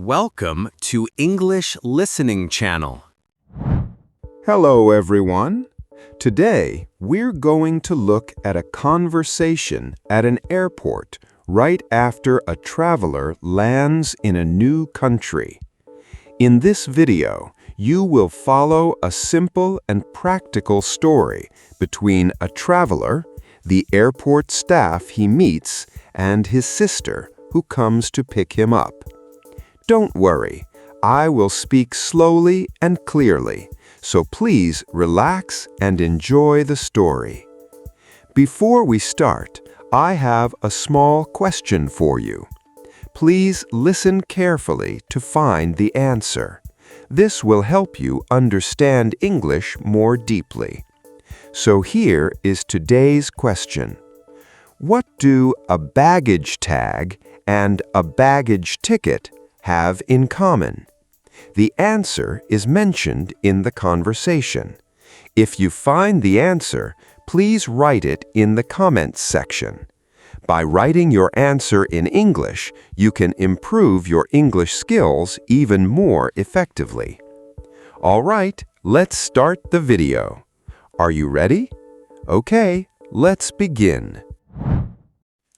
Welcome to English Listening Channel. Hello, everyone. Today, we're going to look at a conversation at an airport right after a traveler lands in a new country. In this video, you will follow a simple and practical story between a traveler, the airport staff he meets, and his sister, who comes to pick him up. Don't worry, I will speak slowly and clearly, so please relax and enjoy the story. Before we start, I have a small question for you. Please listen carefully to find the answer. This will help you understand English more deeply. So here is today's question. What do a baggage tag and a baggage ticket have in common? The answer is mentioned in the conversation. If you find the answer, please write it in the comments section. By writing your answer in English, you can improve your English skills even more effectively. All right, let's start the video. Are you ready? Okay, let's begin.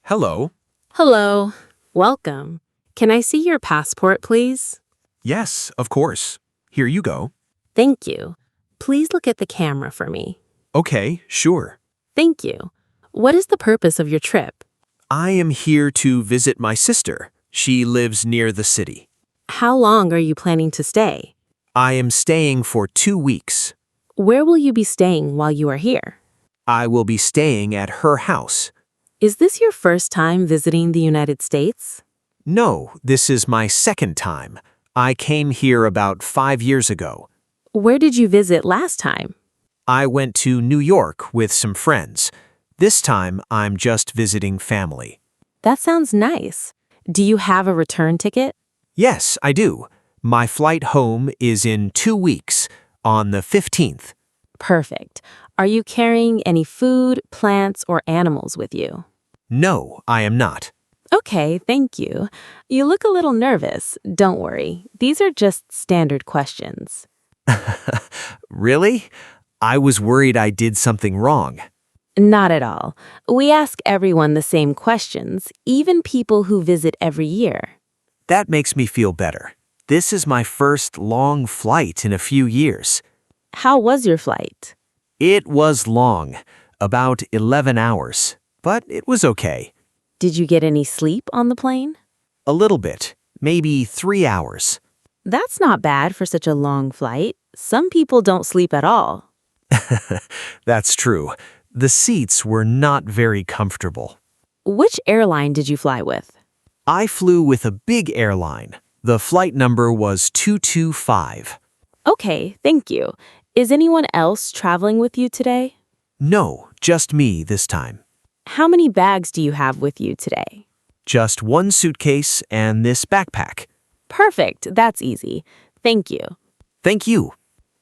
Hello. Hello. Welcome. Can I see your passport, please? Yes, of course. Here you go. Thank you. Please look at the camera for me. Okay, sure. Thank you. What is the purpose of your trip? I am here to visit my sister. She lives near the city. How long are you planning to stay? I am staying for 2 weeks. Where will you be staying while you are here? I will be staying at her house. Is this your first time visiting the United States? No, this is my second time. I came here about 5 years ago. Where did you visit last time? I went to New York with some friends. This time, I'm just visiting family. That sounds nice. Do you have a return ticket? Yes, I do. My flight home is in 2 weeks, on the 15th. Perfect. Are you carrying any food, plants, or animals with you? No, I am not. Okay, thank you. You look a little nervous. Don't worry. These are just standard questions. Really? I was worried I did something wrong. Not at all. We ask everyone the same questions, even people who visit every year. That makes me feel better. This is my first long flight in a few years. How was your flight? It was long, about 11 hours, but it was okay. Did you get any sleep on the plane? A little bit, maybe 3 hours. That's not bad for such a long flight. Some people don't sleep at all. That's true. The seats were not very comfortable. Which airline did you fly with? I flew with a big airline. The flight number was 225. Okay, thank you. Is anyone else traveling with you today? No, just me this time. How many bags do you have with you today? Just one suitcase and this backpack. Perfect, that's easy. Thank you. Thank you.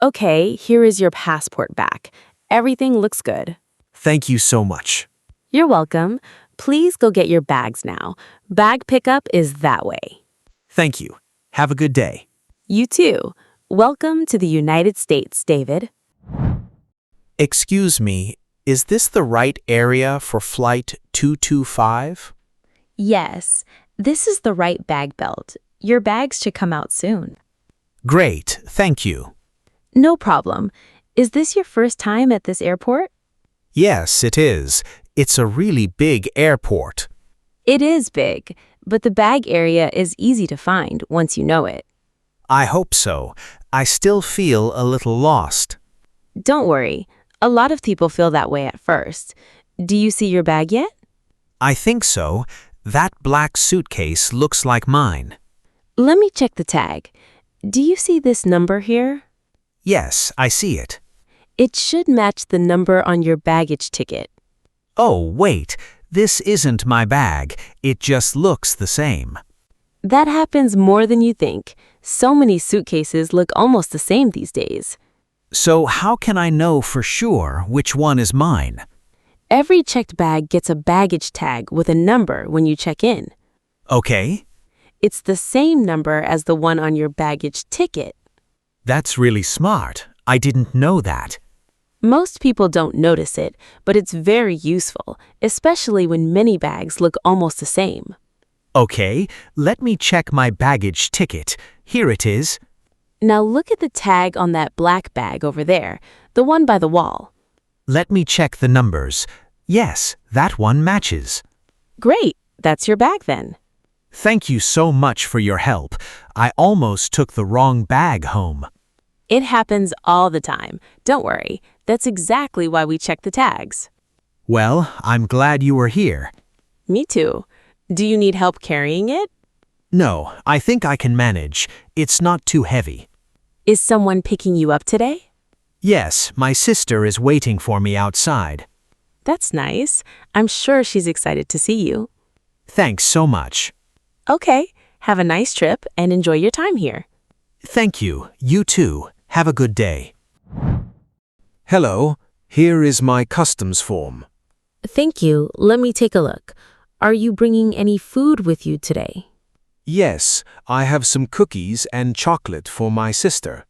Okay, here is your passport back. Everything looks good. Thank you so much. You're welcome. Please go get your bags now. Bag pickup is that way. Thank you. Have a good day. You too. Welcome to the United States, David. Excuse me, is this the right area for Flight 225? Yes, this is the right bag belt. Your bags should come out soon. Great, thank you. No problem. Is this your first time at this airport? Yes, it is. It's a really big airport. It is big, but the bag area is easy to find once you know it. I hope so. I still feel a little lost. Don't worry. A lot of people feel that way at first. Do you see your bag yet? I think so. That black suitcase looks like mine. Let me check the tag. Do you see this number here? Yes, I see it. It should match the number on your baggage ticket. Oh, wait. This isn't my bag. It just looks the same. That happens more than you think. So many suitcases look almost the same these days. So how can I know for sure which one is mine? Every checked bag gets a baggage tag with a number when you check in. Okay. It's the same number as the one on your baggage ticket. That's really smart. I didn't know that. Most people don't notice it, but it's very useful, especially when many bags look almost the same. Okay, let me check my baggage ticket. Here it is. Now look at the tag on that black bag over there, the one by the wall. Let me check the numbers. Yes, that one matches. Great, that's your bag then. Thank you so much for your help. I almost took the wrong bag home. It happens all the time. Don't worry, that's exactly why we check the tags. Well, I'm glad you were here. Me too. Do you need help carrying it? No, I think I can manage. It's not too heavy. Is someone picking you up today? Yes, my sister is waiting for me outside. That's nice. I'm sure she's excited to see you. Thanks so much. Okay, have a nice trip and enjoy your time here. Thank you. You too. Have a good day. Hello, here is my customs form. Thank you. Let me take a look. Are you bringing any food with you today? Yes, I have some cookies and chocolate for my sister.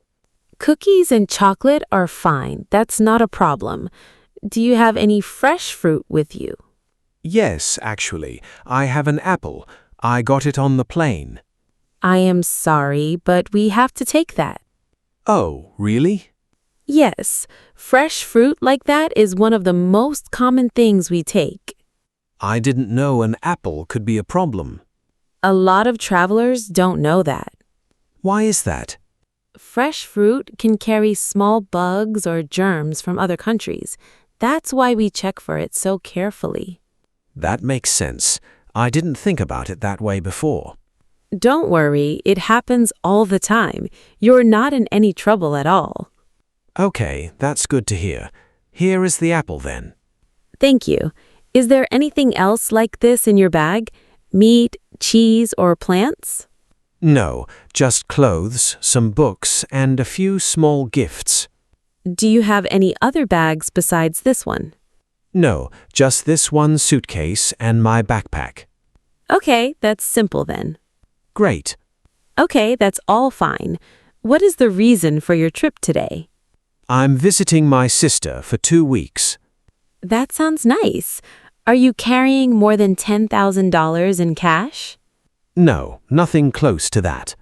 Cookies and chocolate are fine. That's not a problem. Do you have any fresh fruit with you? Yes, actually, I have an apple. I got it on the plane. I am sorry, but we have to take that. Oh, really? Yes, fresh fruit like that is one of the most common things we take. I didn't know an apple could be a problem. A lot of travelers don't know that. Why is that? Fresh fruit can carry small bugs or germs from other countries. That's why we check for it so carefully. That makes sense. I didn't think about it that way before. Don't worry, it happens all the time. You're not in any trouble at all. Okay, that's good to hear. Here is the apple then. Thank you. Is there anything else like this in your bag? Meat, cheese, or plants? No, just clothes, some books, and a few small gifts. Do you have any other bags besides this one? No, just this one suitcase and my backpack. Okay, that's simple then. Great. Okay, that's all fine. What is the reason for your trip today? I'm visiting my sister for 2 weeks. That sounds nice. Are you carrying more than $10,000 in cash? No, nothing close to that.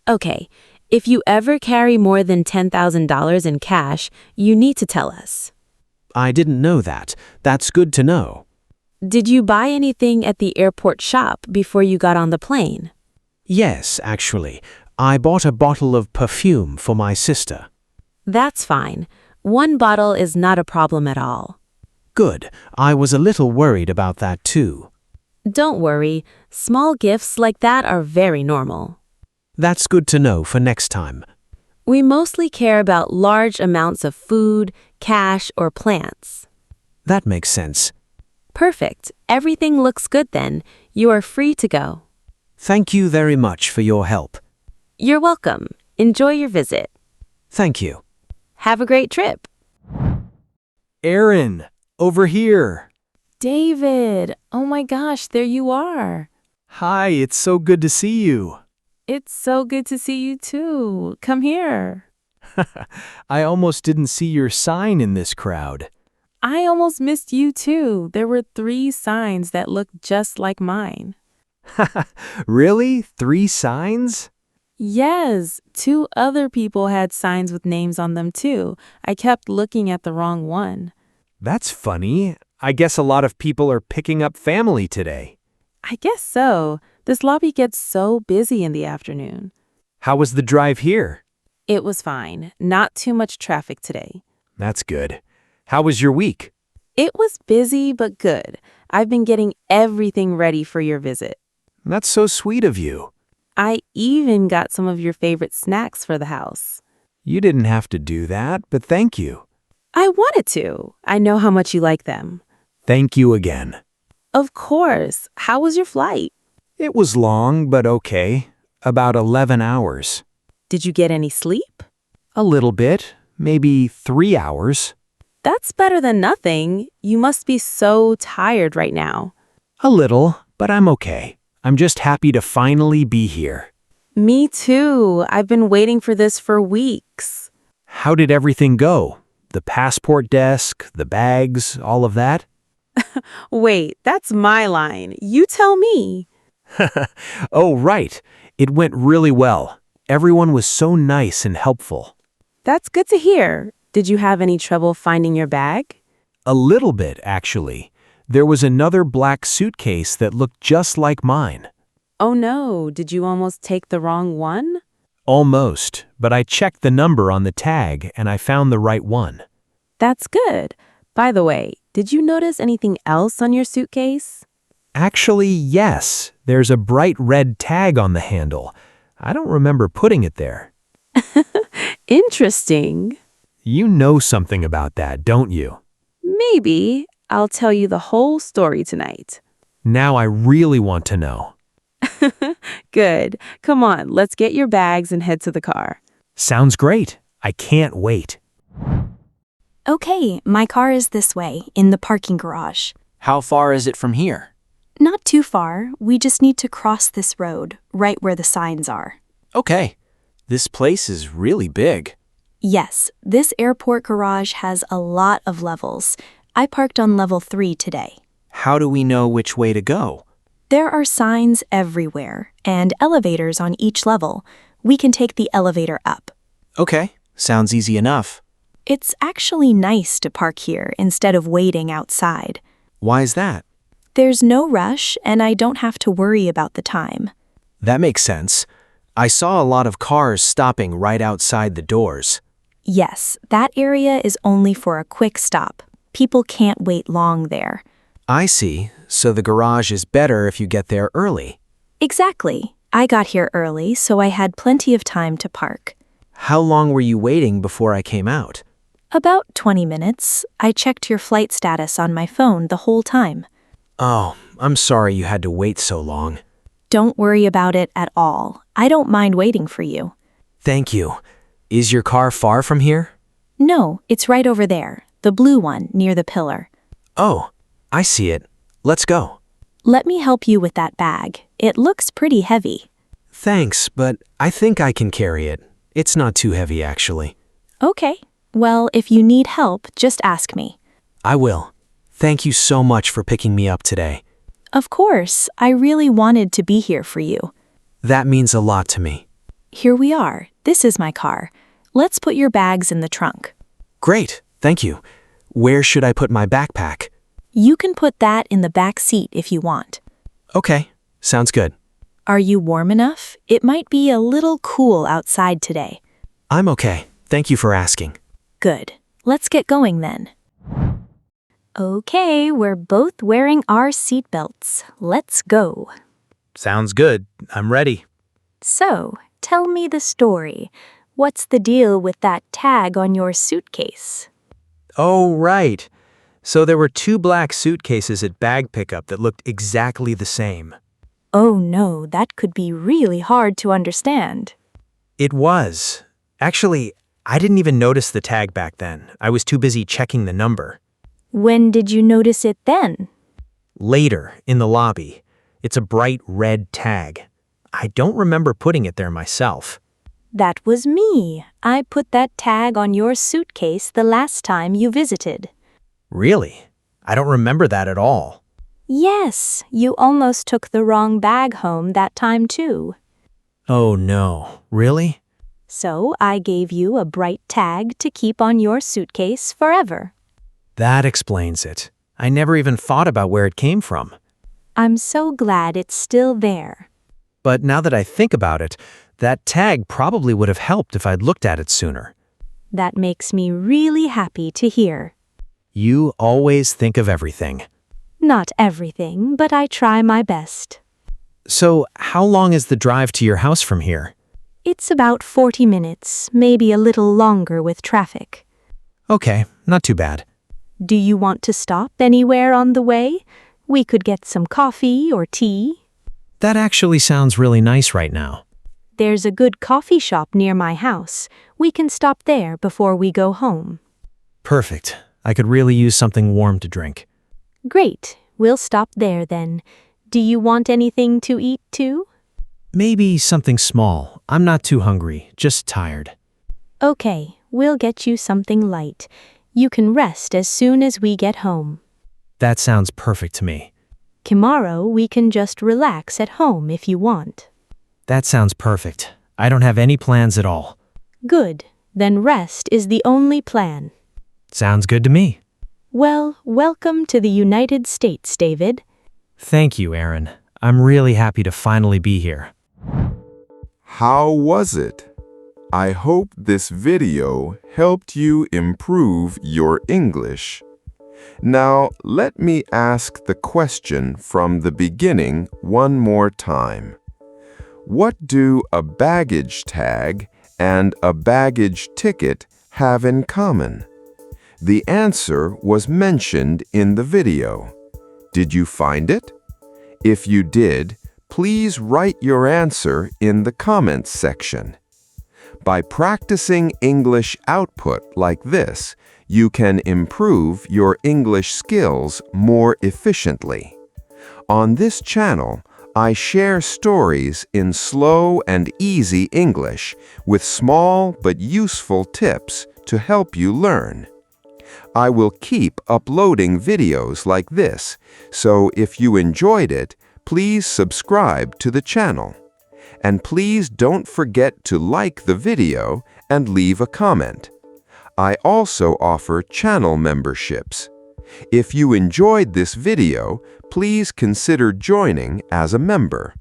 Okay, if you ever carry more than $10,000 in cash, you need to tell us. I didn't know that. That's good to know. Did you buy anything at the airport shop before you got on the plane? Yes, actually. I bought a bottle of perfume for my sister. That's fine. One bottle is not a problem at all. Good. I was a little worried about that too. Don't worry. Small gifts like that are very normal. That's good to know for next time. We mostly care about large amounts of food, cash, or plants. That makes sense. Perfect. Everything looks good then. You are free to go. Thank you very much for your help. You're welcome. Enjoy your visit. Thank you. Have a great trip. Erin, over here. David, oh my gosh, there you are. Hi, it's so good to see you. It's so good to see you too. Come here. I almost didn't see your sign in this crowd. I almost missed you too. There were 3 signs that looked just like mine. Really? 3 signs? Yes, 2 other people had signs with names on them too. I kept looking at the wrong one. That's funny. I guess a lot of people are picking up family today. I guess so. This lobby gets so busy in the afternoon. How was the drive here? It was fine. Not too much traffic today. That's good. How was your week? It was busy but good. I've been getting everything ready for your visit. That's so sweet of you. I even got some of your favorite snacks for the house. You didn't have to do that, but thank you. I wanted to. I know how much you like them. Thank you again. Of course. How was your flight? It was long, but okay. About 11 hours. Did you get any sleep? A little bit. Maybe 3 hours. That's better than nothing. You must be so tired right now. A little, but I'm okay. I'm just happy to finally be here. Me too. I've been waiting for this for weeks. How did everything go? The passport desk, the bags, all of that? Wait, that's my line. You tell me. Oh, right. It went really well. Everyone was so nice and helpful. That's good to hear. Did you have any trouble finding your bag? A little bit, actually. There was another black suitcase that looked just like mine. Oh no, did you almost take the wrong one? Almost, but I checked the number on the tag and I found the right one. That's good. By the way, did you notice anything else on your suitcase? Actually, yes. There's a bright red tag on the handle. I don't remember putting it there. Interesting. You know something about that, don't you? Maybe. I'll tell you the whole story tonight. Now I really want to know. Good. Come on, let's get your bags and head to the car. Sounds great. I can't wait. Okay, my car is this way, in the parking garage. How far is it from here? Not too far. We just need to cross this road, right where the signs are. Okay. This place is really big. Yes, this airport garage has a lot of levels. I parked on level 3 today. How do we know which way to go? There are signs everywhere, and elevators on each level. We can take the elevator up. Okay, sounds easy enough. It's actually nice to park here instead of waiting outside. Why is that? There's no rush, and I don't have to worry about the time. That makes sense. I saw a lot of cars stopping right outside the doors. Yes, that area is only for a quick stop. People can't wait long there. I see. So the garage is better if you get there early. Exactly. I got here early, so I had plenty of time to park. How long were you waiting before I came out? About 20 minutes. I checked your flight status on my phone the whole time. Oh, I'm sorry you had to wait so long. Don't worry about it at all. I don't mind waiting for you. Thank you. Is your car far from here? No, it's right over there, the blue one near the pillar. Oh, I see it. Let's go. Let me help you with that bag. It looks pretty heavy. Thanks, but I think I can carry it. It's not too heavy, actually. Okay. Well, if you need help, just ask me. I will. Thank you so much for picking me up today. Of course, I really wanted to be here for you. That means a lot to me. Here we are. This is my car. Let's put your bags in the trunk. Great, thank you. Where should I put my backpack? You can put that in the back seat if you want. Okay, sounds good. Are you warm enough? It might be a little cool outside today. I'm okay. Thank you for asking. Good. Let's get going then. Okay, we're both wearing our seatbelts. Let's go. Sounds good. I'm ready. So, tell me the story. What's the deal with that tag on your suitcase? Oh, right. So there were 2 black suitcases at bag pickup that looked exactly the same. Oh no, that could be really hard to understand. It was. Actually, I didn't even notice the tag back then. I was too busy checking the number. When did you notice it then? Later, in the lobby. It's a bright red tag. I don't remember putting it there myself. That was me. I put that tag on your suitcase the last time you visited. Really? I don't remember that at all. Yes, you almost took the wrong bag home that time too. Oh no, really? So I gave you a bright tag to keep on your suitcase forever. That explains it. I never even thought about where it came from. I'm so glad it's still there. But now that I think about it, that tag probably would have helped if I'd looked at it sooner. That makes me really happy to hear. You always think of everything. Not everything, but I try my best. So, how long is the drive to your house from here? It's about 40 minutes, maybe a little longer with traffic. Okay, not too bad. Do you want to stop anywhere on the way? We could get some coffee or tea. That actually sounds really nice right now. There's a good coffee shop near my house. We can stop there before we go home. Perfect. I could really use something warm to drink. Great. We'll stop there then. Do you want anything to eat too? Maybe something small. I'm not too hungry, just tired. Okay, we'll get you something light. You can rest as soon as we get home. That sounds perfect to me. Tomorrow we can just relax at home if you want. That sounds perfect. I don't have any plans at all. Good. Then rest is the only plan. Sounds good to me. Well, welcome to the United States, David. Thank you, Erin. I'm really happy to finally be here. How was it? I hope this video helped you improve your English. Now, let me ask the question from the beginning one more time. What do a baggage tag and a baggage ticket have in common? The answer was mentioned in the video. Did you find it? If you did, please write your answer in the comments section. By practicing English output like this, you can improve your English skills more efficiently. On this channel, I share stories in slow and easy English with small but useful tips to help you learn. I will keep uploading videos like this, so if you enjoyed it, please subscribe to the channel. And please don't forget to like the video and leave a comment. I also offer channel memberships. If you enjoyed this video, please consider joining as a member.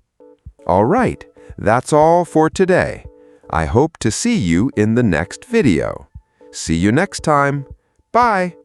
All right, that's all for today. I hope to see you in the next video. See you next time. Bye.